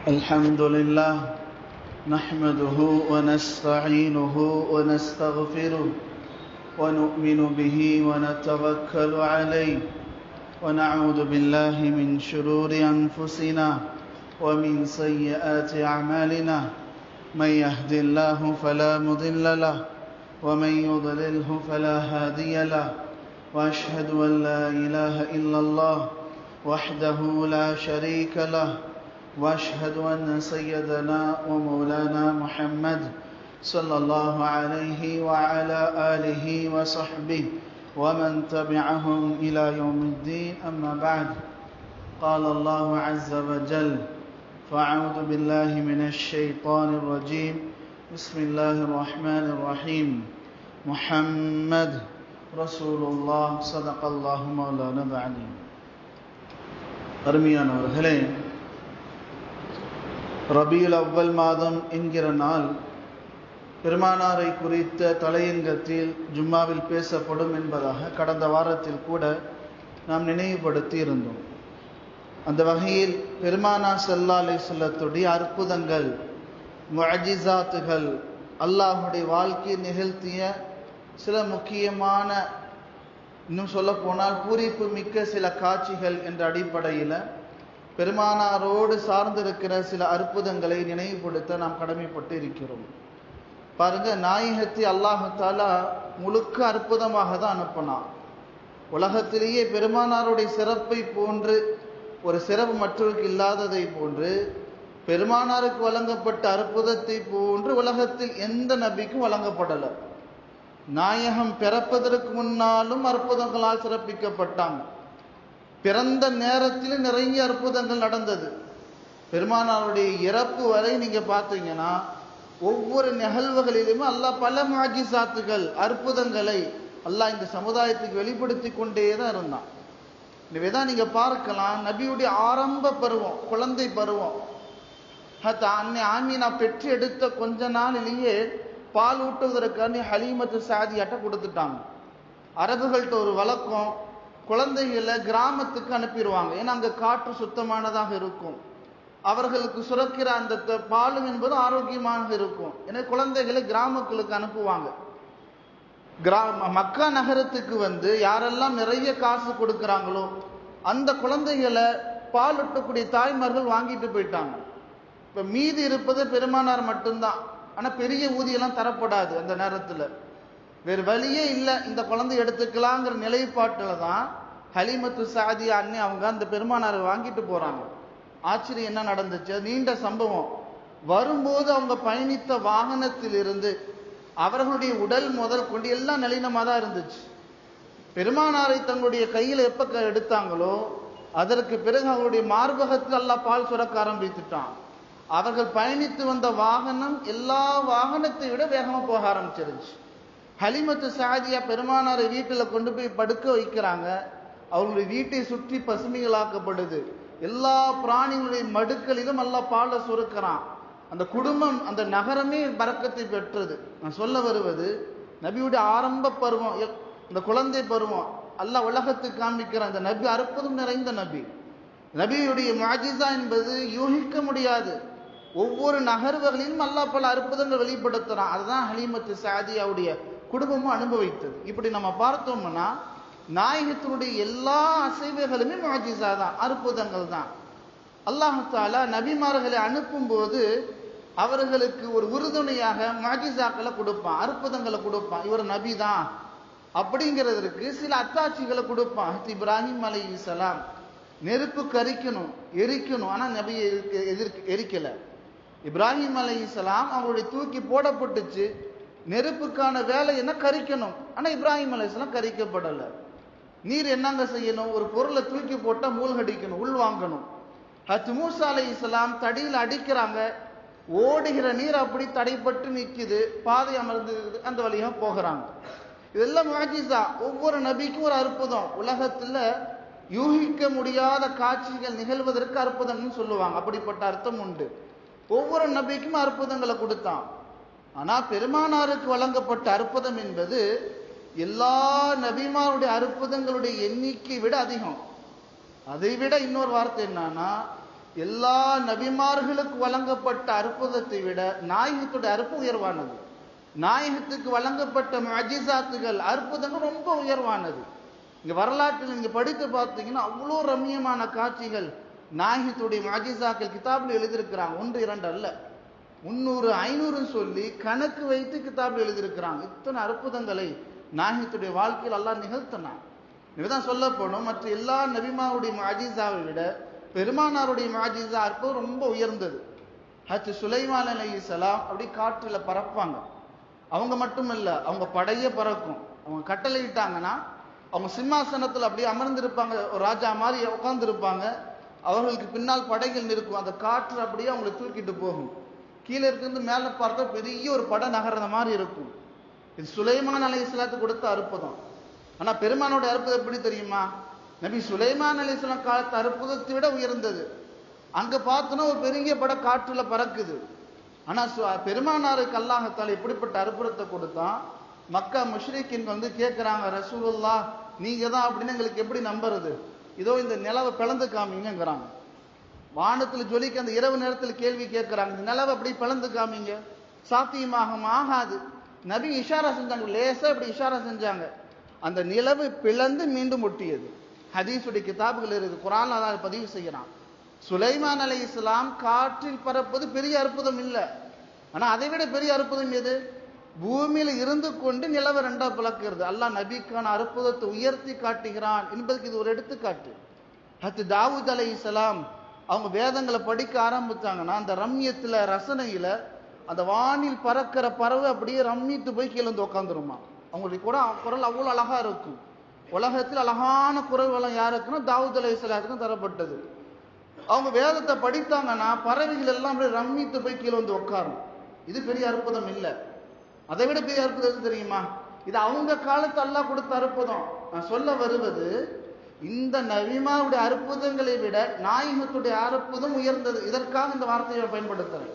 الحمد لله نحمده ونستعينه ونستغفره ونؤمن به ونتوكل عليه ونعوذ بالله من شرور أنفسنا ومن سيئات أعمالنا من يهد الله فلا مضل له ومن يضلله فلا هادي له وأشهد أن لا إله إلا الله وحده لا شريك له وأشهد أن سيدنا ومولانا محمد صلى الله عليه وعلى آله وصحبه ومن تبعهم إلى يوم الدين أما بعد قال الله عز وجل فأعوذ بالله من الشيطان الرجيم بسم الله الرحمن الرحيم محمد رسول الله صدق الله مولانا العظيم அருமையானவர்களே, ரபியுல் அவ்வல் மாதம் என்கிற நாள் பெருமானாரை குறித்த தலையங்கத்தில் ஜும்மாவில் பேசப்படும் என்பதாக கடந்த வாரத்தில் கூட நாம் நினைவுபடுத்தி இருந்தோம். அந்த வகையில் பெருமானார் ஸல்லல்லாஹு அலைஹி வஸல்லத்துடைய அற்புதங்கள், முஅஜிசாத்துகள், அல்லாஹ்வுடைய வாழ்க்கையில் நிகழ்த்திய சில முக்கியமான, இன்னும் சொல்ல போனால் பூரிப்பு மிக்க சில காட்சிகள் என்ற அடிப்படையில் பெருமானாரோடு சார்ந்திருக்கிற சில அற்புதங்களை நினைவுபடுத்த நாம் கடமைப்பட்டு இருக்கிறோம். பாருங்க, நாயகத்தை அல்லாஹ் தஆலா முழுக்க அற்புதமாக தான் அனுப்பினான். உலகத்திலேயே பெருமானாருடைய சிறப்பை போன்று ஒரு சிறப்பு மற்றவருக்கு இல்லாததை போன்று, பெருமானாருக்கு வழங்கப்பட்ட அற்புதத்தை போன்று உலகத்தில் எந்த நபிக்கும் வழங்கப்படலை. நாயகம் பிறப்பதற்கு முன்னாலும் அற்புதங்களால் சிறப்பிக்கப்பட்டாங்க. பிறந்த நேரத்தில் நிறைய அற்புதங்கள் நடந்தது. பெருமானாருடைய இறப்பு வரை நீங்க பார்த்தீங்கன்னா ஒவ்வொரு நிகழ்வுகளிலுமே அல்லாஹ் பல முஅஜிசாத்துகள், அற்புதங்களை அல்லாஹ் இந்த சமுதாயத்துக்கு வெளிப்படுத்தி கொண்டே தான் இருந்தான். இதுதான் நீங்க பார்க்கலாம், நபியுடைய ஆரம்ப பருவம், குழந்தை பருவம், அன்னை ஆமீனா பெற்று எடுத்த கொஞ்ச நாளிலேயே பால் ஊட்டுவதற்காண்டி ஹலீமத்து சாதியாட்ட கொடுத்துட்டாங்க. அரபுகள்கிட்ட ஒரு வழக்கம், குழந்தைகளை கிராமத்துக்கு அனுப்பிடுவாங்க. ஏன்னா அங்கே காற்று சுத்தமானதாக இருக்கும், அவர்களுக்கு சுரக்கிற அந்த பாலும் என்பது ஆரோக்கியமாக இருக்கும். எனவே குழந்தைகளை கிராமங்களுக்கு அனுப்புவாங்க. மக்கா நகரத்துக்கு வந்து யாரெல்லாம் நிறைய காசு கொடுக்குறாங்களோ அந்த குழந்தைகளை பால் ஊட்டக்கூடிய தாய்மார்கள் வாங்கிட்டு போயிட்டாங்க. இப்போ மீதி இருப்பது பெருமானார் மட்டும்தான். ஆனால் பெரிய ஊதியெல்லாம் தரப்படாது. அந்த நேரத்தில் வேறு வழியே இல்லை, இந்த குழந்தை எடுத்துக்கலாங்கிற நிலைப்பாட்டில் தான் ஹலீமத்து சாதியா அண்ணே அவங்க அந்த பெருமானாரை வாங்கிட்டு போகிறாங்க. ஆச்சரியம் என்ன நடந்துச்சு, நீண்ட சம்பவம். வரும்போது அவங்க பயணித்த வாகனத்திலிருந்து அவர்களுடைய உடல் முதல் கொண்டு எல்லாம் நளினமாக தான் இருந்துச்சு. பெருமானாரை தங்களுடைய கையில் எப்போ எடுத்தாங்களோ அதற்கு பிறகு அவருடைய மார்பகத்தில் அல்லாஹ் பால் சுரக்க ஆரம்பித்துட்டான். அவர்கள் பயணித்து வந்த வாகனம் எல்லா வாகனத்தை விட வேகமாக போக ஆரம்பிச்சிருச்சு. ஹலீமத்து சாதியா பெருமானாரை வீட்டில் கொண்டு போய் படுக்க வைக்கிறாங்க. அவங்களுடைய வீட்டை சுற்றி பசுமைகளாக்கப்படுது. எல்லா பிராணிகளுடைய மடுக்களிலும் அல்லாஹ் பாலை சுரக்கிறான். அந்த குடும்பம், அந்த நகரமே பரக்கத்தை பெற்றது. நான் சொல்ல வருவது, நபியுடைய ஆரம்ப பருவம், இந்த குழந்தை பருவம் அல்லாஹ் உலகத்துக்கு காண்பிக்கிற அந்த நபி அற்புதம் நிறைந்த நபி. நபியுடைய முஅஜிசா என்பது யூகிக்க முடியாது. ஒவ்வொரு நகர்வுகளிலும் அல்லாஹ் பல அற்புதங்கள் வெளிப்படுத்துறான். அதுதான் ஹலீமத்து சாதியாவுடைய குடும்பமும் அனுபவித்தது. இப்படி நம்ம பார்த்தோம்னா நாயகத்தினுடைய எல்லா அசைவுகளுமே முஅஜிசா தான், அற்புதங்கள் தான். அல்லாஹ் தஆலா நபிமார்களை அனுப்பும் போது அவர்களுக்கு ஒரு உறுதுணையாக முஅஜிசாக்களை கொடுப்பான், அற்புதங்களை கொடுப்பான். இவர் நபி தான் அப்படிங்கிறதுக்கு சில அத்தாட்சிகளை கொடுப்பான். இப்ராஹிம் அலைஹிஸ்ஸலாம் நெருப்பு கரிக்கணும், எரிக்கணும், ஆனால் நபியை எரிக்கல. இப்ராஹிம் அலைஹிஸ்ஸலாம் அவருடைய தூக்கி போடப்பட்டுச்சு. நெருப்புக்கான வேலை என்ன, கரிக்கணும். ஆனால் இப்ராஹிம் அலைஹிஸ்ஸலாம் கரிக்கப்படலை. நீர் என்னங்க செய்யணும், ஒரு பொருளை தூக்கி போட்டால் மூழ்கடிக்கணும், உள்வாங்கணும். மூசா அலைஹிஸ்ஸலாம் தடியில் அடிக்கிறாங்க, ஓடுகிற நீர் அப்படி தடைப்பட்டு நிற்குது, பாதை அமர்ந்து அந்த வழியாக போகிறாங்க. இதெல்லாம் முஅஜிசா. ஒவ்வொரு நபிக்கும் ஒரு அற்புதம். உலகத்தில் யூகிக்க முடியாத காட்சிகள் நிகழ்வதற்கு அற்புதம்னு சொல்லுவாங்க. அப்படிப்பட்ட அர்த்தம் உண்டு. ஒவ்வொரு நபிக்கும் அற்புதங்களை கொடுத்தான். ஆனால் பெருமானாருக்கு வழங்கப்பட்ட அற்புதம் என்பது எல்லா நபிமாருடைய அற்புதங்களுடைய எண்ணிக்கை விட அதிகம். அதை விட இன்னொரு வார்த்தை என்னன்னா, எல்லா நபிமார்களுக்கு வழங்கப்பட்ட அற்புதத்தை விட நாயகத்துடைய அற்புதம் உயர்வானது. நாயகத்துக்கு வழங்கப்பட்ட முஅஜிசாத்துகள் அற்புதங்கள் ரொம்ப உயர்வானது. இங்க வரலாற்றில் நீங்க படித்து பார்த்தீங்கன்னா அவ்வளோ ரம்மியமான காட்சிகள் நாயகத்துடைய முஅஜிசாக்கள் கிதாபில் எழுதியிருக்கிறாங்க. 1 2 அல்ல, 300 500 சொல்லி கணக்கு வைத்து கிதாபில் எழுதியிருக்கிறாங்க. இத்தனை அற்புதங்களை நாயகத்துடைய வாழ்க்கையில் அல்லாஹ் நிகழ்த்தினான். இதுதான் சொல்லப்படும், மற்ற எல்லா நபிமாருடைய முஅஜிசாவை விட பெருமானாருடைய முஅஜிசா அற்புதம் ரொம்ப உயர்ந்தது. ஹஜ் சுலைமான் அலைஹிஸ்ஸலாம் அப்படி காற்றில் பறப்பாங்க. அவங்க மட்டும் இல்லை, அவங்க படையே பறக்கும். அவங்க கட்டளையிட்டாங்கன்னா அவங்க சிம்மாசனத்தில் அப்படியே அமர்ந்திருப்பாங்க, ஒரு ராஜா மாதிரி உட்கார்ந்துருப்பாங்க. அவர்களுக்கு பின்னால் படைகள் இருக்கும். அந்த காற்று அப்படியே அவங்களை தூக்கிட்டு போகும். கீழே இருந்து மேலே பார்த்தா பெரிய ஒரு படை நகர்ற மாதிரி இருக்கும். இது சுலைமான் அலைஹிஸ்ஸலாத்துக்கு கொடுத்த அற்புதம். ஆனா பெருமானோட அற்புதம் எப்படி தெரியுமா? நபி சுலைமான் அலைஹிஸ்ஸலாம் காலத்து அற்புதத்தை விட உயர்ந்தது. அங்க பார்த்தோன்னா ஒரு பெரிய படை காற்றுல பறக்குது. ஆனா பெருமானாருக்கு அல்லாஹ்தால எப்படிப்பட்ட அற்புதத்தை கொடுத்தான்? மக்கா முஷ்ரிக்கின் வந்து கேட்கிறாங்க, ரசூலுல்லாஹ் நீங்க தான் அப்படின்னு எங்களுக்கு எப்படி நம்புறது? இதோ இந்த நிலவை பிளந்து காமிங்கிறாங்க. வானத்தில் ஜொலிக்க அந்த இரவு நேரத்தில் கேள்வி கேட்கிறாங்க, இந்த நிலவை அப்படி பிளந்து காமிங்க. சாத்தியமாகும் ஆகாது. நபி இஷாரா செஞ்சாங்க, லேசா இப்படி இஷாரா செஞ்சாங்க. அந்த நிலவு பிளந்து மீண்டும் ஒட்டியது. ஹதீஸுடைய கிதாபுகள் இருக்கு, குர்ஆன்ல அதை பதிவு செய்யறான். சுலைமான் அலைஹிஸ்ஸலாம் காற்றில் பறப்பது பெரிய அற்புதம் இல்லை. ஆனா அதை விட பெரிய அற்புதம் எது? பூமியில இருந்து கொண்டு நிலவை 2ஆ பிளக்கிறது. அல்லாஹ் நபிக்கான அற்புதத்தை உயர்த்தி காட்டுகிறான் என்பதுக்கு இது ஒரு எடுத்துக்காட்டு. ஹத் தாவூத் அலைஹிஸ்ஸலாம் அவங்க வேதங்களை படிக்க ஆரம்பிச்சாங்கன்னா அந்த ரம்யத்துல ரசனையில அந்த வானில் பறக்கிற பறவை அப்படியே ரம்மித்து போய் கீழே வந்து உட்காந்துருமா. அவங்களுடைய குரல் அவ்வளோ அழகா இருக்கும். உலகத்தில் அழகான குரல் வளம் யாருக்குன்னா தாவூத் அலைஹிஸ்ஸலாத்துக்கும் தரப்பட்டது. அவங்க வேதத்தை படித்தாங்கன்னா பறவைகள் எல்லாம் அப்படியே ரம்மித்து போய் கீழே வந்து உட்காரும். இது பெரிய அற்புதம் இல்லை. அதை விட பெரிய அற்புதம் தெரியுமா? இது அவங்க காலத்து அல்லாஹ் கொடுத்த அற்புதம். நான் சொல்ல வருவது, இந்த நபிமாவுடைய அற்புதங்களை விட நாயகத்துடைய அற்புதம் உயர்ந்தது. இதற்காக இந்த வார்த்தையை பயன்படுத்துறேன்.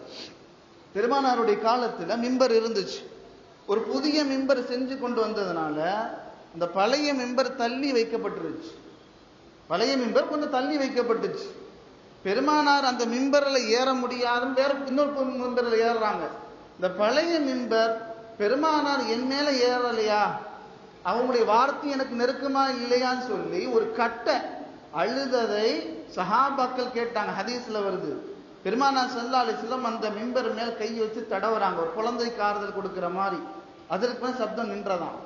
பெருமானாருடைய காலத்துல மிம்பர் இருந்துச்சு. ஒரு புதிய மிம்பர் செஞ்சு கொண்டு வந்ததுனால அந்த பழைய மிம்பர் தள்ளி வைக்கப்பட்டுருச்சு. பழைய மிம்பர் கொஞ்சம் தள்ளி வைக்கப்பட்டுச்சு. பெருமானார் அந்த மிம்பரில் ஏற முடியாத வேற இன்னொரு மிம்பரில் ஏறுறாங்க. இந்த பழைய மிம்பர் பெருமானார் என் மேல ஏறலையா, அவங்களுடைய வார்த்தை எனக்கு நெருக்கமா இல்லையான்னு சொல்லி ஒரு கட்டை அழுததை சஹாபாக்கள் கேட்டாங்க. ஹதீஸ்ல வருது, பெருமானார் ஸல்லல்லாஹு அலைஹி வஸல்லம் அந்த மிம்பர் மேல் கை வச்சு தடவுறாங்க, ஒரு குழந்தைக்கு ஆறுதல் கொடுக்கிற மாதிரி. அதற்கு சப்தம் நின்றதான்.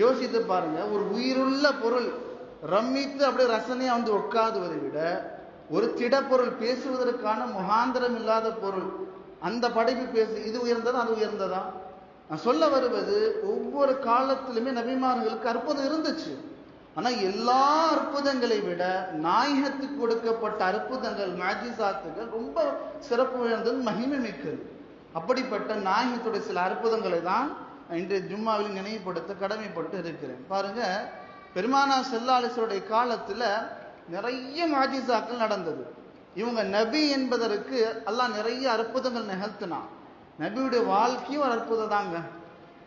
யோசித்து பாருங்க, ஒரு உயிருள்ள பொருள் ரம்மித்து அப்படியே ரசனையா வந்து உட்காதுவதை விட ஒரு திடப்பொருள் பேசுவதற்கான முகாந்திரம் இல்லாத பொருள் அந்த படைப்பு பேசு, இது உயர்ந்ததா அது உயர்ந்ததா? நான் சொல்ல வருவது, ஒவ்வொரு காலத்திலுமே நபிமார்களுக்கு அற்புதம் இருந்துச்சு. ஆனா எல்லா அற்புதங்களை விட நாயகத்துக்கு கொடுக்கப்பட்ட அற்புதங்கள் முஅஜிசாத்துகள் ரொம்ப சிறப்பு உயர்ந்தது, மகிமை மிக்கது. அப்படிப்பட்ட நாயகத்துடைய சில அற்புதங்களை தான் இன்றைய ஜும்மாவில் நினைவுபடுத்த கடமைப்பட்டு இருக்கிறேன். பாருங்க, பெருமானார் ஸல்லல்லாஹு அலைஹி வஸல்லம் காலத்துல நிறைய முஅஜிசாக்கள் நடந்தது. இவங்க நபி என்பதற்கு அல்லாஹ் நிறைய அற்புதங்கள் நிகழ்த்தினான். நபியுடைய வாழ்க்கையும் ஒரு அற்புதம் தாங்க.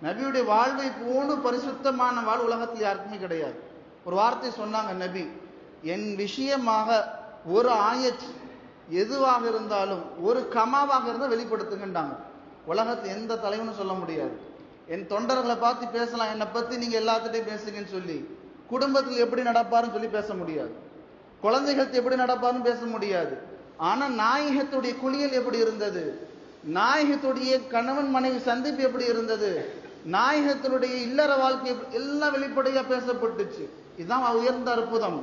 நபியுடைய வாழ்வை போன்று பரிசுத்தமான வாழ் உலகத்தில் யாருக்குமே கிடையாது. ஒரு வார்த்தை சொன்னாங்க நபி, என் விஷயமாக ஒரு ஆயத் எதுவாக இருந்தாலும் ஒரு கமாவாக இருந்தால் வெளிப்படுத்துங்கன்றாங்க. உலகத்தில் எந்த தலைவனும் சொல்ல முடியாது. என் தொண்டர்களை பார்த்து பேசலாம், என்னை பத்தி நீங்க எல்லாத்துட்டையும் பேசுங்கன்னு சொல்லி. குடும்பத்தில் எப்படி நடப்பாருன்னு சொல்லி பேச முடியாது. குழந்தைகள் எப்படி நடப்பாருன்னு பேச முடியாது. ஆனா நாயகத்துடைய குளியல் எப்படி இருந்தது, நாயகத்துடைய கணவன் மனைவி சந்திப்பு எப்படி இருந்தது, நாயகத்தினுடைய இல்லற வாழ்க்கை எல்லாம் வெளிப்படையா பேசப்பட்டுச்சு. இதுதான் உயர்ந்த அற்புதம்.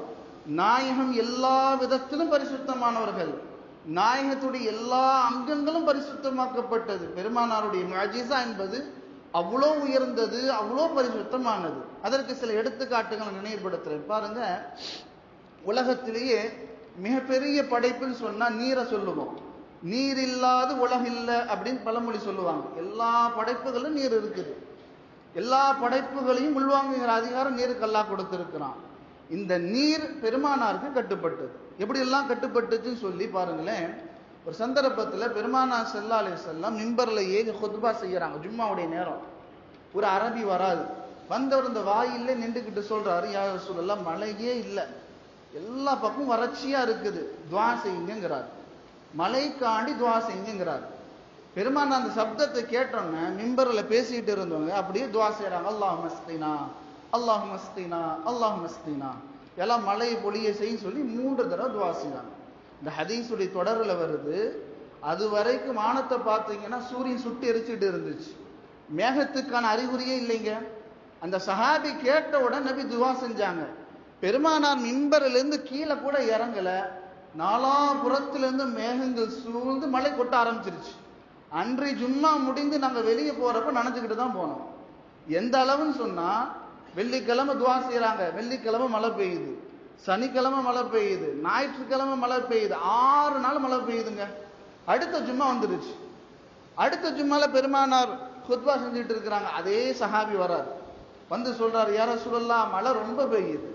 நாயகம் எல்லா விதத்திலும் பரிசுத்தமானவர்கள். நாயகத்துடைய எல்லா அங்கங்களும் பரிசுத்தமாக்கப்பட்டது. பெருமானாருடைய முஅஜிசா என்பது அவ்வளோ உயர்ந்தது, அவ்வளோ பரிசுத்தமானது. அதற்கு சில எடுத்துக்காட்டுகளை நினைவுபடுத்துறேன். பாருங்க, உலகத்திலேயே மிகப்பெரிய படைப்புன்னு சொன்னா நீரை சொல்லுவோம். நீர் இல்லாத உலகில்லை அப்படின்னு பழமொழி சொல்லுவாங்க. எல்லா படைப்புகளும் நீர் இருக்குது. எல்லா படைப்புகளையும் உள்வாங்குகிற அதிகாரம் நீருக்கு அல்லாஹ் கொடுத்திருக்கிறான். இந்த நீர் பெருமானாருக்கு கட்டுப்பட்டது. எப்படி எல்லாம் கட்டுப்பட்டுச்சுன்னு சொல்லி பாருங்களேன். ஒரு சந்தர்ப்பத்தில் பெருமானார் ஸல்லல்லாஹு அலைஹி வஸல்லம் மிம்பர்ல ஏறி குத்பா செய்யறாங்க. ஜும்மாவுடைய நேரம். ஒரு அரபி வராது. வந்தவர் இந்த வாயிலே நின்றுக்கிட்டு சொல்றாரு, யா ரசூலல்லாஹ் மழையே இல்லை, எல்லா பக்கமும் வறட்சியா இருக்குது, துஆ செய்யுங்கிறார். மலைக்காண்டி துவா செஞ்சுங்கிறார். பெருமானார் அந்த சப்தத்தை கேட்டோன்னே மிம்பரில் பேசிக்கிட்டு இருந்தவங்க அப்படியே துவா செய்கிறாங்க. அல்லாஹ் மஸ்தினா அல்லாஹ் மஸ்தினா அல்லாஹ் மஸ்தினா, எல்லாம் மலையை பொழிய செய்ய சொல்லி 3 தடவை துவா செய்கிறாங்க. இந்த ஹதீஸுடைய தொடரில் வருது, அது வரைக்கும் வானத்தை பார்த்தீங்கன்னா சூரியன் சுட்டு எரிச்சிட்டு இருந்துச்சு, மேகத்துக்கான அறிகுறியே இல்லைங்க. அந்த சஹாபி கேட்டவுடன் நபி துவா செஞ்சாங்க. பெருமானார் மிம்பரிலிருந்து கீழே கூட இறங்கல, நாலாபுறத்திலிருந்து மேகங்கள் சூழ்ந்து மழை கொட்ட ஆரம்பிச்சிருச்சு. அன்று ஜும்மா முடிந்து நாங்கள் வெளியே போறப்ப நனைஞ்சுக்கிட்டு தான் போனோம். எந்த அளவுன்னு சொன்னா, வெள்ளிக்கிழமை துவா செய்யறாங்க, வெள்ளிக்கிழமை மழை பெய்யுது, சனிக்கிழமை மழை பெய்யுது, ஞாயிற்றுக்கிழமை மழை பெய்யுது, 6 நாள் மழை பெய்யுதுங்க. அடுத்த ஜும்மா வந்துருச்சு. அடுத்த ஜும்மால பெருமானார் குத்பா செஞ்சுட்டு இருக்கிறாங்க. அதே சஹாபி வரார், வந்து சொல்றாரு, யா ரசூலல்லாஹ் மழை ரொம்ப பெய்யுது,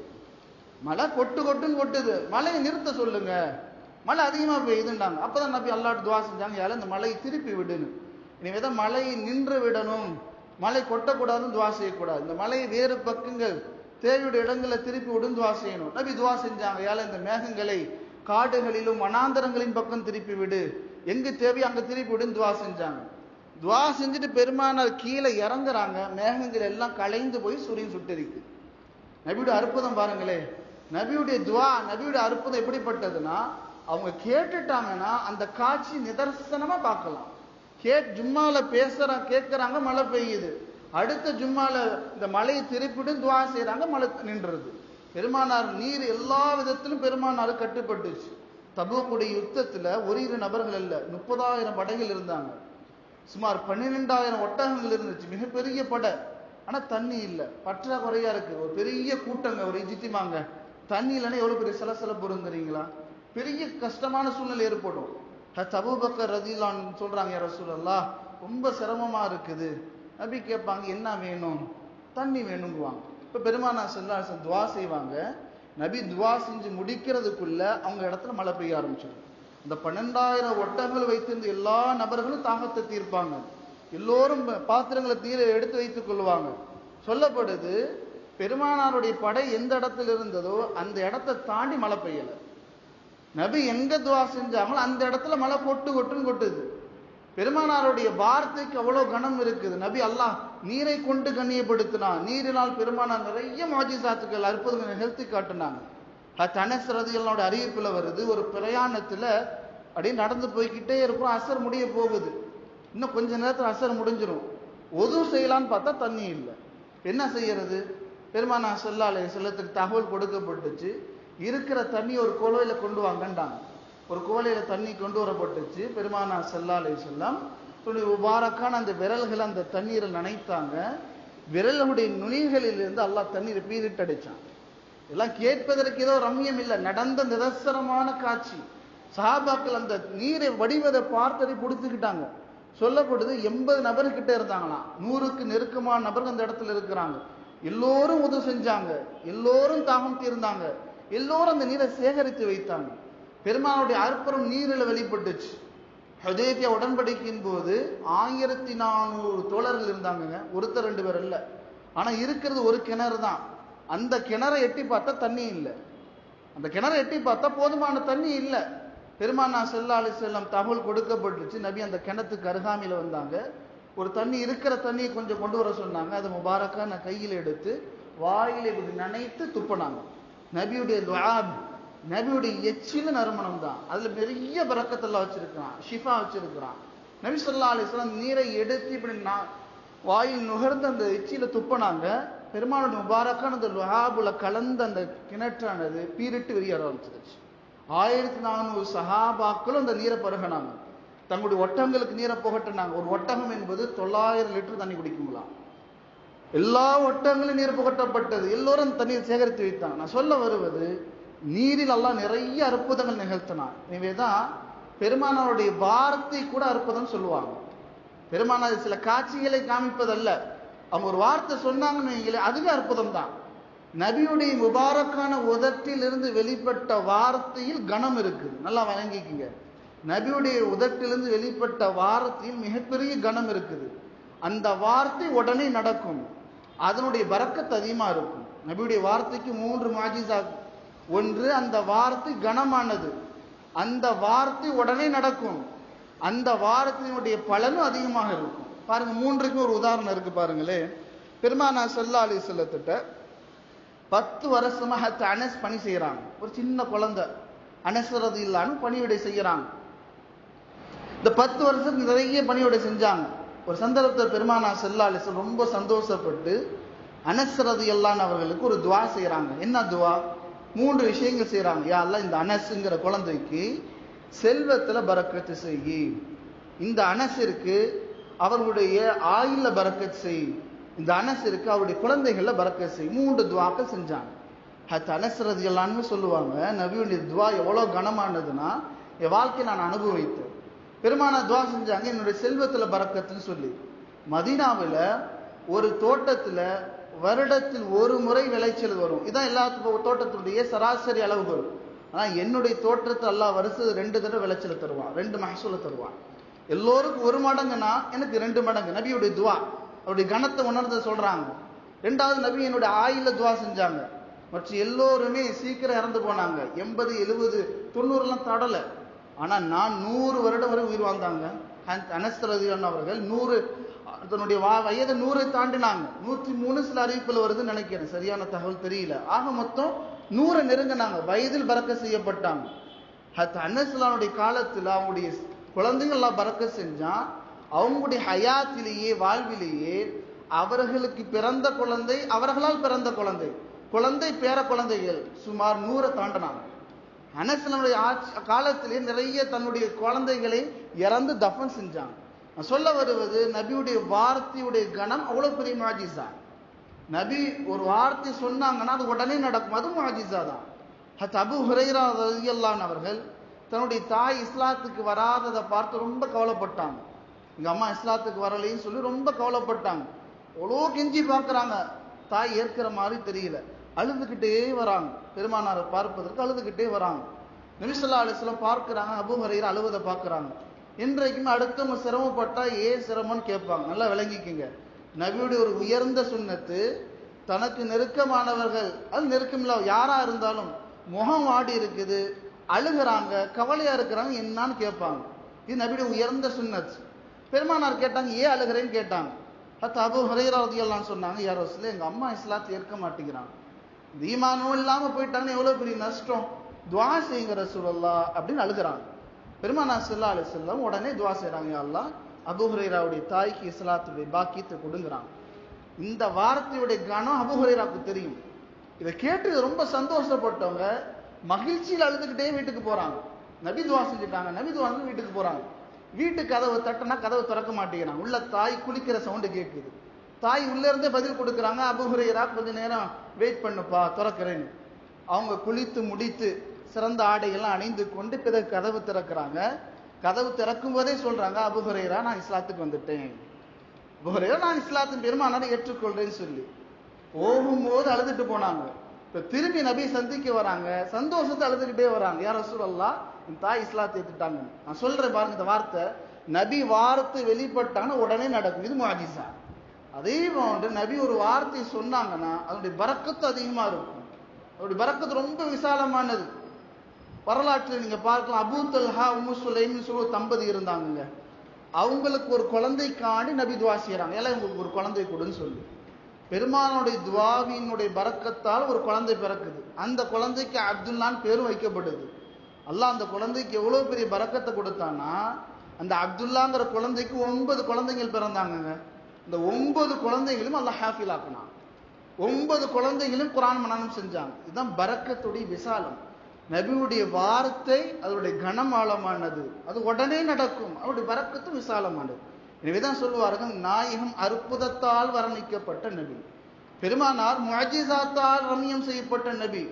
மழை கொட்டுன்னு கொட்டுது, மழையை நிறுத்த சொல்லுங்க, மழை அதிகமாக பெய்யுதுன்றாங்க. அப்பதான் நபி அல்லாஹ்ட்ட துவா செஞ்சாங்க, யாரும் இந்த மழையை திருப்பி விடுன்னு. இனிமேதான் மழையை நின்று விடணும், மழை கொட்டக்கூடாதுன்னு துவா செய்யக்கூடாது, இந்த மழையை வேறு பக்கங்கள் தேவையுடைய இடங்களை திருப்பி விடுன்னு துவா செய்யணும். நபி துவா செஞ்சாங்க, யாரும் இந்த மேகங்களை காடுகளிலும் வனாந்தரங்களின் பக்கம் திருப்பி விடு, எங்கு தேவையோ அங்க திருப்பி விடுன்னு துவா செஞ்சாங்க. துவா செஞ்சுட்டு பெருமானார் கீழே இறங்குறாங்க, மேகங்கள் எல்லாம் கலைந்து போய் சூரியன் சுட்டரிக்கு. நபியுடைய அற்புதம் பாருங்களே. நபியுடைய துவா, நபியுடைய அற்புதம் எப்படிப்பட்டதுன்னா, அவங்க கேட்டுட்டாங்கன்னா அந்த காட்சி நிதர்சனமா பார்க்கலாம். ஜும்மால கேட்கறாங்க, மழை பெய்யுது, அடுத்த ஜும்மால இந்த மழையை திருப்பிட்டு துவா செய்யறாங்க, மழை நின்றுது. பெருமானார் நீர் எல்லா விதத்திலும் பெருமானார் கட்டுப்பட்டுச்சு. தபூக்குடைய யுத்தத்துல 1 நபர்கள் அல்ல, 30,000 படைகள் இருந்தாங்க, சுமார் 12,000 ஒட்டகங்கள் இருந்துச்சு, மிகப்பெரிய படை. ஆனா தண்ணி இல்லை, பற்றாக்குறையா இருக்கு. ஒரு பெரிய கூட்டங்க, ஒரு இஜித்திமாங்க, தண்ணி இல்லைன்னா எவ்வளவு பெரிய சலசலப்பு இருந்துறீங்களா, பெரிய கஷ்டமான சூழ்நிலை ஏற்படும். அபூபக்கர் ரலியல்லாஹு அன்ஹு சொல்றாங்க, யா ரசூலல்லாஹ் ரொம்ப சிரமமா இருக்குது. நபி கேட்பாங்க, என்ன வேணும்? தண்ணி வேணுங்குவாங்க. இப்ப பெருமானார் ஸல்லல்லாஹு அலைஹி வஸல்லம் துவா செய்வாங்க. நபி துவா செஞ்சு முடிக்கிறதுக்குள்ள அவங்க இடத்துல மழை பெய்ய ஆரம்பிச்சிடும். இந்த 12,000 ஒட்டகங்கள் வைத்திருந்த எல்லா நபர்களும் தாகத்தை தீர்ப்பாங்க, எல்லோரும் பாத்திரங்களை எடுத்து வைத்துக் கொள்வாங்க. சொல்லப்படுது, பெருமானாருடைய படை எந்த இடத்துல இருந்ததோ அந்த இடத்தை தாண்டி மழை பெய்யல. நபி எங்க துவா செஞ்சாங்களோ அந்த இடத்துல மழை கொட்டுன்னு கொட்டுது. பெருமானாருடைய வார்த்தைக்கு அவ்வளவு கனம் இருக்குது. நபி அல்லாஹ் நீரை கொண்டு கண்ணியப்படுத்தினா, நீரினால் பெருமானார் நிறைய மாஜிசாத்துக்கள் அற்புதங்கள் நிகழ்த்தி காட்டினாங்க. அனஸ் ரலியல்லாஹு அறிவிப்புல வருது, ஒரு பிரயாணத்துல அப்படியே நடந்து போய்கிட்டே இருக்கிறோம், அசர் முடிய போகுது, இன்னும் கொஞ்ச நேரத்தில் அசர் முடிஞ்சிடும். ஒது செய்யலான்னு பார்த்தா தண்ணி இல்லை, என்ன செய்யறது? பெருமானார் ஸல்லல்லாஹு அலைஹி வஸல்லம் தகவல் கொடுக்கப்பட்டுச்சு, இருக்கிற தண்ணி ஒரு குவளையில கொண்டு வாங்கண்டாங்க. ஒரு குவளையில தண்ணி கொண்டு வரப்பட்டுச்சு. பெருமானார் ஸல்லல்லாஹு அலைஹி வஸல்லம் முபாரக்கான அந்த விரல்களை அந்த தண்ணீரை நனைத்தாங்க. விரல்களுடைய நுனிகளிலிருந்து அல்லாஹ் தண்ணீரை பீரிட்டு அடிச்சான். எல்லாம் கேட்பதற்கு ஏதோ ரம்யம் இல்லை, நடந்த நிதர்சனமான காட்சி. சஹாபாக்கள் அந்த நீரை வடிவதை பார்த்ததை பிடித்துக்கிட்டாங்க. சொல்லப்படுது 80 நபர்கிட்ட இருந்தாங்களாம், 100க்கு நெருக்கமான நபர்கள் அந்த இடத்துல இருக்கிறாங்க. எல்லோரும் உதவி செஞ்சாங்க, எல்லோரும் தாகம் தீர்ந்தாங்க, எல்லோரும் அந்த நீரை சேகரித்து வைத்தாங்க. பெருமானுடைய அற்புதம் நீரில் வெளிப்பட்டுச்சு. ஹுதைபியா உடன்படிக்கையின் போது 1400 தோழர்கள் இருந்தாங்க, ஒருத்தர் 2 பேர் இல்லை. ஆனா இருக்கிறது ஒரு கிணறு தான். அந்த கிணறை எட்டி பார்த்தா தண்ணி இல்லை, அந்த கிணறை எட்டி பார்த்தா போதுமான தண்ணி இல்லை. பெருமானார் ஸல்லல்லாஹு அலைஹி வஸல்லம் தகவல் கொடுக்கப்பட்டுச்சு. நபி அந்த கிணத்துக்கு அருகாமையில் வந்தாங்க. ஒரு தண்ணி இருக்கிற தண்ணியை கொஞ்சம் கொண்டு வர சொன்னாங்க. அதை முபாரக்கான கையில் எடுத்து வாயிலை நனைத்து துப்பினாங்க. நபியுடைய துஆ, நபியுடைய எச்சில நறுமணம் தான், அதுல பெரிய பரக்கத்தெல்லாம் வச்சிருக்கிறான், ஷிஃபா வச்சிருக்கிறான். நபி ஸல்லல்லாஹு அலைஹி வஸல்லம் நீரை எடுத்து இப்படி வாயில் நுகர்ந்து அந்த எச்சில துப்பினாங்க. பெருமானுடைய முபாரக்கான அந்த லுஹாபுல கலந்த அந்த கிணற்றானது பீரிட்டு வெளியேற ஆரம்பிச்சிருச்சு. 1400 சஹாபாக்களும் அந்த நீரை பருகினாங்க. தங்களுடைய ஒட்டகங்களுக்கு நீரை புகட்டினாங்க. ஒரு ஒட்டகம் என்பது 900 லிட்டர் தண்ணி குடிக்குங்களாம். எல்லா ஒட்டகங்களும் நீர் புகட்டப்பட்டது, எல்லோரும் அந்த தண்ணீரை சேகரித்து வைத்தாங்க. நான் சொல்ல வருவது, நீரில் அல்லாஹ் நிறைய அற்புதங்கள் நிகழ்த்தினான். எனவேதான் பெருமானாருடைய வார்த்தை கூட அற்புதம் சொல்லுவாங்க. பெருமானார் சில காட்சிகளை காமிப்பதல்ல, அவங்க ஒரு வார்த்தை சொன்னாங்கன்னு வைங்களே, அதுவே அற்புதம் தான். நபியுடைய முபாரக்கான உதட்டிலிருந்து வெளிப்பட்ட வார்த்தையில் கனம் இருக்குது, நல்லா வழங்கிக்குங்க. நபியுடைய உதட்டிலிருந்து வெளிப்பட்ட வார்த்தையில் மிகப்பெரிய கனம் இருக்குது. அந்த வார்த்தை உடனே நடக்கும், அதனுடைய பரக்கத் அதிகமா இருக்கும். நபியுடைய வார்த்தைக்கு 3 மாஜிசா. ஒன்று, அந்த வார்த்தை கனமானது, அந்த வார்த்தை உடனே நடக்கும், அந்த வார்த்தையினுடைய பலனும் அதிகமாக இருக்கும். பாருங்க, மூன்றுக்கும் ஒரு உதாரணம் இருக்கு பாருங்களே. பெருமானார் ஸல்லல்லாஹு அலைஹி வஸல்லத்திட்ட 10 வருஷமா அனஸ் பணி செய்யறாங்க. ஒரு சின்ன குழந்தை அனஸ் ரலியல்லாஹு அன்ஹு பணிவிடை செய்யறாங்க. இந்த 10 வருஷம் நிறைய பணிவிடை செஞ்சாங்க. ஒரு சந்தர்ப்பத்தில் பெருமானார் ஸல்லல்லாஹு அலைஹி வஸல்லம் ரொம்ப சந்தோஷப்பட்டு அனஸ் ரலியல்லாஹு அன்ஹு அவர்களுக்கு ஒரு துஆ செய்யறாங்க. என்ன துஆ? 3 விஷயங்கள் செய்யறாங்க. யா அல்லாஹ், இந்த அனஸ்ங்கிற குழந்தைக்கு செல்வத்துல பரக்கத்து செய், இந்த அனஸிற்கு அவர்களுடைய ஆயுள்ல பரக்கத் செய், இந்த அனஸிற்கு அவருடைய குழந்தைகள்ல பரக்கத் செய். 3 துஆக்கள் செஞ்சாங்க. அனஸ் ரலியல்லாஹு அன்ஹு சொல்லுவாங்க, நபியுடைய துஆ எவ்வளவு கனமானதுன்னா என் வாழ்க்கையை நான் அனுபவித்தேன். பெருமானார் துஆ செஞ்சாங்க, என்னுடைய செல்வத்துல பரக்கத்துன்னு சொல்லி. மதீனாவில் ஒரு தோட்டத்துல வருடத்தில் ஒரு முறை விளைச்சல் வரும். இதான் எல்லா தோட்டத்தினுடைய சராசரி அளவு வரும். ஆனா என்னுடைய தோட்டத்தை அல்லாஹ் வருஷம் 2 தடவை விளைச்சல் தருவான், 2 மஹசூலை தருவான். எல்லோருக்கும் 1 மடங்குன்னா எனக்கு 2 மடங்கு. நபியுடைய துஆ அவருடைய கணத்தை உணர்ந்து சொல்றாங்க. 2வது, நபி என்னுடைய ஆயுள்ல துஆ செஞ்சாங்க. மற்ற எல்லோருமே சீக்கிரம் இறந்து போனாங்க, 80, 70, 90 தடல. ஆனா நான் 100 வருடம் வரை உயிர் வாழ்ந்தாங்க. அனஸ் ரலியல்லாஹு அன்ஹு அவர்கள் 100 தன்னுடைய வயதை 100 தாண்டினாங்க. 103 சில அறிவிப்புல வருதுன்னு நினைக்கிறேன், சரியான தகவல் தெரியல. ஆக மொத்தம் 100 நெருங்கினாங்க, வயதில் பறக்க செய்யப்பட்டாங்க. அனஸ்லானுடைய காலத்துல அவங்களுடைய குழந்தைகள் எல்லாம் பறக்க செஞ்சா அவங்களுடைய ஹயாத்திலேயே வாழ்விலேயே அவர்களுக்கு பிறந்த குழந்தை, அவர்களால் பிறந்த குழந்தை பேர குழந்தைகள் சுமார் 100 தாண்டினாங்க. அனஸ்லானுடைய காலத்திலே நிறைய தன்னுடைய குழந்தைகளை இறந்து தஃபன் செஞ்சாங்க. சொல்ல வருவது, நபியுடைய வார்த்தையுடைய கணம் அவ்வளவு பெரிய முஅஜிஸா. நபி ஒரு வார்த்தை சொன்னாங்கன்னா அது உடனே நடக்கும், அது முஅஜிஸா தான். அபூ ஹுரைரா ரலியல்லாஹு அன்ஹு அவர்கள் தன்னுடைய தாய் இஸ்லாத்துக்கு வராததை பார்த்து ரொம்ப கவலைப்பட்டாங்க. எங்க அம்மா இஸ்லாத்துக்கு வரலைன்னு சொல்லி ரொம்ப கவலைப்பட்டாங்க. அவ்வளோ கெஞ்சி பார்க்குறாங்க, தாய் ஏற்கிற மாதிரி தெரியல. அழுதுகிட்டே வராங்க, பெருமானாரை பார்ப்பதற்கு அழுதுகிட்டே வராங்க. நபி ஸல்லல்லாஹு அலைஹி வஸல்லம் பார்க்குறாங்க, அபூ ஹுரைரா அழுவதை பார்க்குறாங்க. இன்றைக்குமே அடுத்தவங்க சிரமப்பட்டா ஏன் சிரமம்னு கேட்பாங்க. நல்லா விளங்கிக்கிங்க, நபியுடைய ஒரு உயர்ந்த சுன்னத்து, தனக்கு நெருக்கமானவர்கள், அது நெருக்கமில்ல யாரா இருந்தாலும் முகம் வாடி இருக்குது, அழுகிறாங்க, கவலையா இருக்கிறாங்க, என்னான்னு கேட்பாங்க. இது நபியுடைய உயர்ந்த சுன்னத். பெருமானார் கேட்டாங்க, ஏன் அழுகிறேன்னு கேட்டாங்க. அபூ ஹுரைரா ரலியல்லாஹு அன்ஹு சொன்னாங்க, யா ரசூலல்லாஹ், எங்க அம்மா இஸ்லாத்தை ஏற்க மாட்டேங்கிறாங்க, ஈமானும் இல்லாம போயிட்டாங்கன்னு எவ்வளவு பெரிய நஷ்டம், துஆ செய்யுங்க ரசூலல்லாஹ் அப்படின்னு அழுகிறாங்க. பெருமானார் ஸல்லல்லாஹு அலைஹி வஸல்லம் உடனே துஆ செய்றாங்க, யா அல்லாஹ், அபூ ஹுரைராவுடைய தாய்க்கு இஸ்லாத்துடைய பாக்கியத்தை கொடுங்கறாங்க. இந்த வார்த்தையுடைய கணம் அபூ ஹுரைராவுக்கு தெரியும். இதை கேட்டு ரொம்ப சந்தோஷப்பட்டவங்க மகிழ்ச்சியில் அழுதுகிட்டே வீட்டுக்கு போறாங்க. நபி துஆ செஞ்சுட்டாங்க, நபி துஆ வீட்டுக்கு போறாங்க. வீட்டு கதவை தட்டினா கதவை திறக்க மாட்டேங்கிறாங்க. உள்ள தாய் குளிக்கிற சவுண்டு கேட்குது. தாய் உள்ள இருந்தே பதில் கொடுக்குறாங்க, அபூ ஹுரைரா கொஞ்ச நேரம் வெயிட் பண்ணுப்பா, திறக்கிறேன்னு. அவங்க குளித்து முடித்து சிறந்த ஆடைகள்லாம் அணிந்து கொண்டு பிறகு கதவு திறக்கிறாங்க. கதவு திறக்கும் போதே சொல்றாங்க, அபூ ஹுரைரா, நான் இஸ்லாத்துக்கு வந்துட்டேன், அபூ ஹுரைரா நான் இஸ்லாத்தின் பெருமானாரை ஏற்றுக்கொள்றேன்னு சொல்லி போகும்போது அழுதுட்டு போனாங்க. இப்ப திரும்பி நபி சந்திக்க வராங்க, சந்தோஷத்தை அழுதுகிட்டே வராங்க, யா ரசூலல்லாஹ், என் தாய் இஸ்லாத்தை ஏத்துட்டாங்க. நான் சொல்றேன் பாருங்க, இந்த வார்த்தை நபி வார்த்தை வெளிப்பட்டாங்கன்னா உடனே நடக்கும், இது முஅஜிஸா. அதே போன்று நபி ஒரு வார்த்தை சொன்னாங்கன்னா அதனுடைய பரக்கத்து அதிகமா இருக்கும், அதனுடைய பரக்கத்து ரொம்ப விசாலமானது. வரலாற்றில் நீங்க பார்க்கலாம், அபூ தல்ஹா உம்மு சுலைம்னு சொல்லி ஒரு தம்பதி இருந்தாங்க. அவங்களுக்கு ஒரு குழந்தைக்காண்டி நபி துஆ செய்றாங்க, எல்லாம் உங்களுக்கு ஒரு குழந்தை கொடுன்னு சொல்லி. பெருமானுடைய துஆவினுடைய பரக்கத்தால் ஒரு குழந்தை பிறக்குது. அந்த குழந்தைக்கு அப்துல்லான்னு பேரும் வைக்கப்படுது. அல்லாஹ் அந்த குழந்தைக்கு எவ்வளவு பெரிய பரக்கத்தை கொடுத்தானா, அந்த அப்துல்லாங்கிற குழந்தைக்கு 9 குழந்தைகள் பிறந்தாங்க. இந்த 9 குழந்தைகளும் அல்லாஹ் ஹாஃபில் ஆக்குனான். 9 குழந்தைகளும் குர்ஆன் மனனம் செஞ்சாங்க. இதுதான் பரக்கத்துடைய விசாலம். நபியுடைய வார்த்தை அதனுடைய கனம் ஆழமானது, அது உடனே நடக்கும், அவருடைய பரக்கத்து விசாலமானது. எனவேதான் சொல்லுவார்கள், நாயகம் அற்புதத்தால் வர்ணிக்கப்பட்ட நபி, பெருமானார் முஅஜிஸாத்தால் ரம்யம் செய்யப்பட்ட நபி.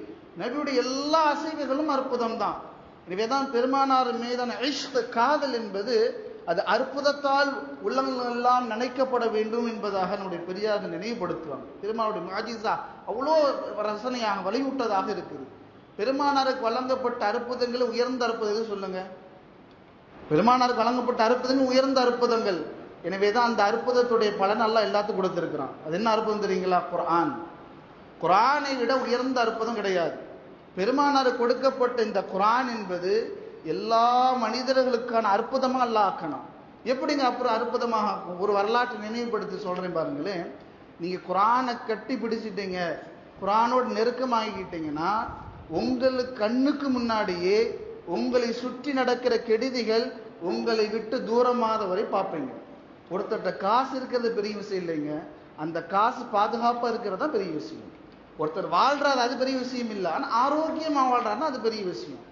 நபியுடைய எல்லா அசைவுகளும் அற்புதம் தான். எனவேதான் பெருமானார் மீதான இஷ்க், காதல் என்பது அது அற்புதத்தால் உள்ளங்கள் எல்லாம் நினைக்கப்பட வேண்டும் என்பதாக நம்முடைய பெரியார் நினைவுபடுத்துவாங்க. பெருமானுடைய முஅஜிஸா அவ்வளோ ரசனையாக வலிவுட்டதாக இருக்குது. பெருமானாருக்கு வழங்கப்பட்ட அற்புதங்கள் உயர்ந்த அற்புதங்கள் சொல்லுங்க. பெருமானாருக்கு வழங்கப்பட்ட அற்புதங்கள் உயர்ந்த அற்புதங்கள். எனவேதான் அந்த அற்புதத்துடைய பலன் அல்லாஹ் எல்லாத்துக்கும் கொடுத்திருக்கிறான். அது என்ன அற்புதம் தெரியுங்களா? குர்ஆன். குர்ஆனை விட உயர்ந்த அற்புதம் கிடையாது. பெருமானாருக்கு கொடுக்கப்பட்ட இந்த குர்ஆன் என்பது எல்லா மனிதர்களுக்கான அற்புதமா அல்லாஹ் ஆக்கணும். எப்படிங்க அப்புறம் அற்புதமாக ஆக்கும்? ஒரு வரலாற்றை நினைவுபடுத்தி சொல்றேன் பாருங்களேன். நீங்க குரானை கட்டி பிடிச்சிட்டீங்க, குரானோடு நெருக்கமாகிக்கிட்டீங்கன்னா உங்களுக்கு கண்ணுக்கு முன்னாடியே உங்களை சுற்றி நடக்கிற கெடுதிகள் உங்களை விட்டு தூரமாத வரை பார்ப்பீங்க. ஒருத்தட்ட காசு இருக்கிறது பெரிய விஷயம் இல்லைங்க, அந்த காசு பாதுகாப்பா இருக்கிறதா பெரிய விஷயம். ஒருத்தர் வாழ்றாரு அது பெரிய விஷயம் இல்லை, ஆனா ஆரோக்கியமா வாழ்றாருன்னா அது பெரிய விஷயம்.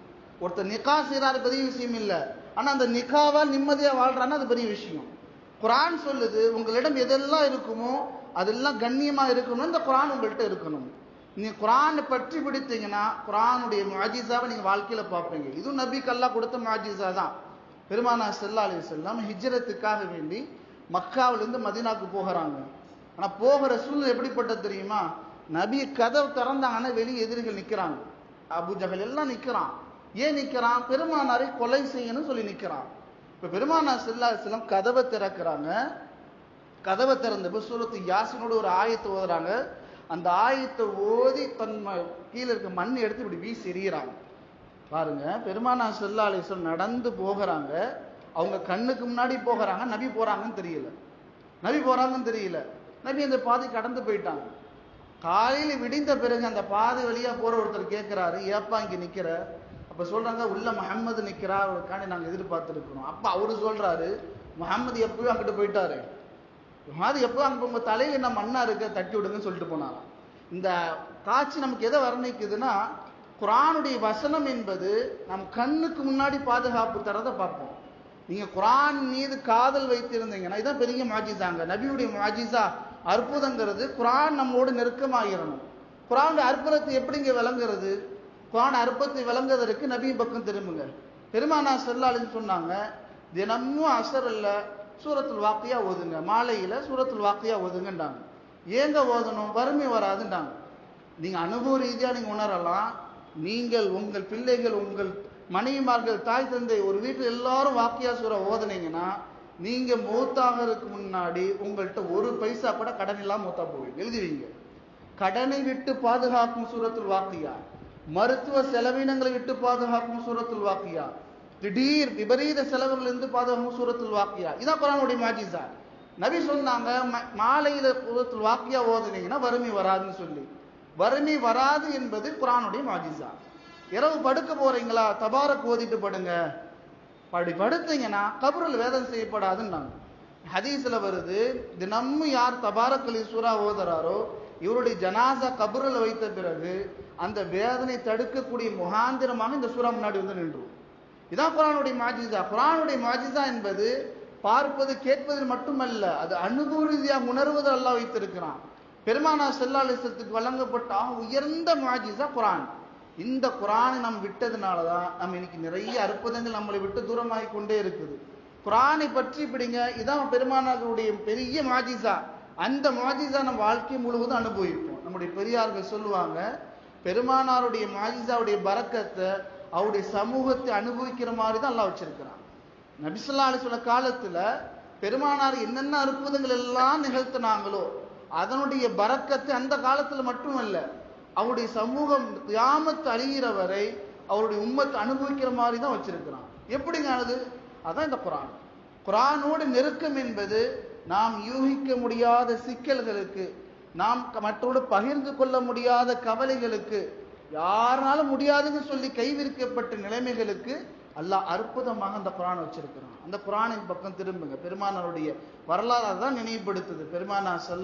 ஒருத்தர் நிக்கா செய்யறாரு பெரிய விஷயம் இல்லை, ஆனா அந்த நிக்காவா நிம்மதியா வாழ்றாருன்னா அது பெரிய விஷயம். குரான் சொல்லுது உங்களிடம் எதெல்லாம் இருக்குமோ அதெல்லாம் கண்ணியமா இருக்கணும். இந்த குரான் உங்கள்கிட்ட இருக்கணும். நீங்க குரானை பற்றி பிடித்தீங்கன்னா குரானுடைய முஅஜிஸாவை நீங்க வாழ்க்கையில பார்ப்பீங்க. இதுவும் நபிக்கு அல்லாஹ் கொடுத்த முஅஜிஸா தான். பெருமானார் ஸல்லல்லாஹு அலைஹி வஸல்லம் ஹிஜ்ரத்துக்காக வேண்டி மக்காவிலிருந்து மதீனாவுக்கு போகிறாங்க. ஆனா போகிற சூழ்நிலை எப்படிப்பட்டது தெரியுமா? நபி கதவு திறந்தாங்கன்னா வெளியே எதிரிகள் நிக்கிறாங்க. அபூ ஜஹல் எல்லாம் நிக்கிறான். ஏன் நிக்கிறான்? பெருமானாரை கொலை செய்யணும்னு சொல்லி நிக்கிறான். இப்ப பெருமானார் ஸல்லல்லாஹு அலைஹி வஸல்லம் கதவை திறக்கிறாங்க. கதவை திறந்தப்ப சூரத்து யாசினோட ஒரு ஆயத்தை ஓதுறாங்க. அந்த ஆயத்தை ஓதி தன் கீழே இருக்க மண் எடுத்து இப்படி வீசி எறிகிறாங்க. பாருங்க, பெருமானார் ஸல்லல்லாஹு அலைஹி வஸல்லம் நடந்து போகிறாங்க. அவங்க கண்ணுக்கு முன்னாடி போகிறாங்க. நபி போறாங்கன்னு தெரியல. நபி அந்த பாதை கடந்து போயிட்டாங்க. காலையில விடிந்த பிறகு அந்த பாதை வழியா போற ஒருத்தர் கேட்கிறாரு, ஏப்பா இங்க நிக்கிற? அப்ப சொல்றாங்க, உள்ள முஹம்மது நிக்கிறா, அவருக்காண்டி நாங்க எதிர்பார்த்துருக்கிறோம். அப்ப அவரு சொல்றாரு, முஹம்மது எப்பவும் அங்கிட்டு போயிட்டாரு, அது எப்போ அங்க உங்க தலையில என்ன மண்ணா இருக்க, தட்டி விடுங்கன்னு சொல்லிட்டு போனாராம். இந்த காட்சி நமக்கு எதை வர்ணிக்குதுன்னா, குரானுடைய வசனம் என்பது நம் கண்ணுக்கு முன்னாடி பாதுகாப்பு தரதை பார்ப்போம். நீங்க குரான் மீது காதல் வைத்திருந்தீங்கன்னா இதான் பெரிய முஅஜிஸாங்க. நபியுடைய முஅஜிஸா அற்புதங்கிறது குரான் நம்மோடு நெருக்கமாகிறணும். குரானுடைய அற்புதத்தை எப்படிங்க விளங்குறது? குரான் அற்புதத்தை விளங்குவதற்கு நபி பக்கம் திரும்புங்க. பெருமானார் ஸல்லல்லாஹு அலைஹி வஸல்லம் சொன்னாங்க, தினமும் அஸர்ல சூரத்துல் வாக்கியா ஓதுங்க, மாலையில சூரத்துல் வாக்கியா ஓதுங்கன்றாங்க. ஏங்க ஓதணும்? வறுமை வராதுன்றாங்க. நீங்க அனுபவ ரீதியா நீங்க உணரலாம். நீங்கள், உங்கள் பிள்ளைகள், உங்கள் மனைவிமார்கள், தாய் தந்தை, ஒரு வீட்டில் எல்லாரும் வாக்கியா சூரா ஓதுனீங்கன்னா நீங்க மௌத்தாகிறதுக்கு முன்னாடி உங்கள்கிட்ட ஒரு பைசா கூட கடன் இல்லாம மௌத்தா போவீங்க. எழுதுவீங்க. கடனை விட்டு பாதுகாக்கும் சூரத்துல் வாக்கியா, மருத்துவ செலவினங்களை விட்டு பாதுகாக்கும் சூரத்துல் வாக்கியா, திடீர் விபரீத செலவுகள் இருந்து பாதுகாக்கும் சூரத்துல் வாக்கியா. இதான் குர்ஆனுடைய முஅஜிஸா. நபி சொன்னாங்க, மாலையில சூரத்துல் வாக்கியா ஓதுனீங்கன்னா வறுமை வராதுன்னு சொல்லி. வறுமை வராது என்பது குர்ஆனுடைய முஅஜிஸா. இரவு படுக்க போறீங்களா, தபாரக் ஓதிட்டு படுங்க. படுத்தீங்கன்னா கபருல் வேதனை செய்யப்படாதுன்னாங்க. ஹதீஸ்ல வருது, தினமும் யார் தபாரக்கலி சூரா ஓதுறாரோ இவருடைய ஜனாசா கபருல வைத்த பிறகு அந்த வேதனை தடுக்கக்கூடிய முகாந்திரமாக இந்த சூரா முன்னாடி வந்து நின்றும். இதான் குர்ஆனுடைய முஅஜிஸா. குர்ஆனுடைய முஅஜிஸா என்பது பார்ப்பது கேட்பதில் மட்டுமல்ல, அது அனுபவ ரீதியாக உணர்வது அல்லாஹ் வைத்திருக்கிறான். பெருமானார் ஸல்லல்லாஹு அலைஹி வஸல்லத்துக்கு வழங்கப்பட்ட உயர்ந்த முஅஜிஸா குர்ஆன். இந்த குர்ஆனை நாம் விட்டதுனால தான் நம்ம இன்னைக்கு நிறைய அற்புதங்கள் நம்மளை விட்டு தூரமாகி கொண்டே இருக்குது. குர்ஆனை பற்றி பிடிங்க. இதான் பெருமானாருடைய பெரிய முஅஜிஸா. அந்த முஅஜிஸா நம்ம வாழ்க்கை முழுவதும் அனுபவிப்போம். நம்முடைய பெரியார்கள் சொல்லுவாங்க, பெருமானாருடைய முஅஜிஸாவுடைய பரக்கத்தை அவருடைய சமூகத்தை அனுபவிக்கிற மாதிரி தான் அல்லாஹ் வச்சிருக்கிறான். நபி ஸல்லல்லாஹு அலைஹி வஸல்லம் காலத்துல பெருமானார் என்னென்ன அற்புதங்கள் எல்லாம் நிகழ்த்தினாங்களோ அதனுடைய பரக்கத்தை அந்த காலத்துல மட்டுமல்ல, அவருடைய சமூகம் கியாமத் அழிகிற வரை அவருடைய உம்மத் அனுபவிக்கிற மாதிரி தான் வச்சிருக்கிறான். எப்படிங்க ஆனது? அதான் இந்த குர்ஆன். குர்ஆனோடு நெருக்கம் என்பது நாம் யூகிக்க முடியாத சிக்கல்களுக்கு, நாம் மற்றோடு பகிர்ந்து கொள்ள முடியாத கவலைகளுக்கு, யாராலும் முடியாதுன்னு சொல்லி கைவிரிக்கப்பட்ட நிலைமைகளுக்கு அல்லாஹ் அற்புதமாக அந்த குர்ஆன் வச்சிருக்கிறான். அந்த குர்ஆனின் பக்கம் திரும்புங்க. பெருமானாருடைய வரலாறு தான் நினைவுபடுத்துது. பெருமானார் ஸல்லல்லாஹு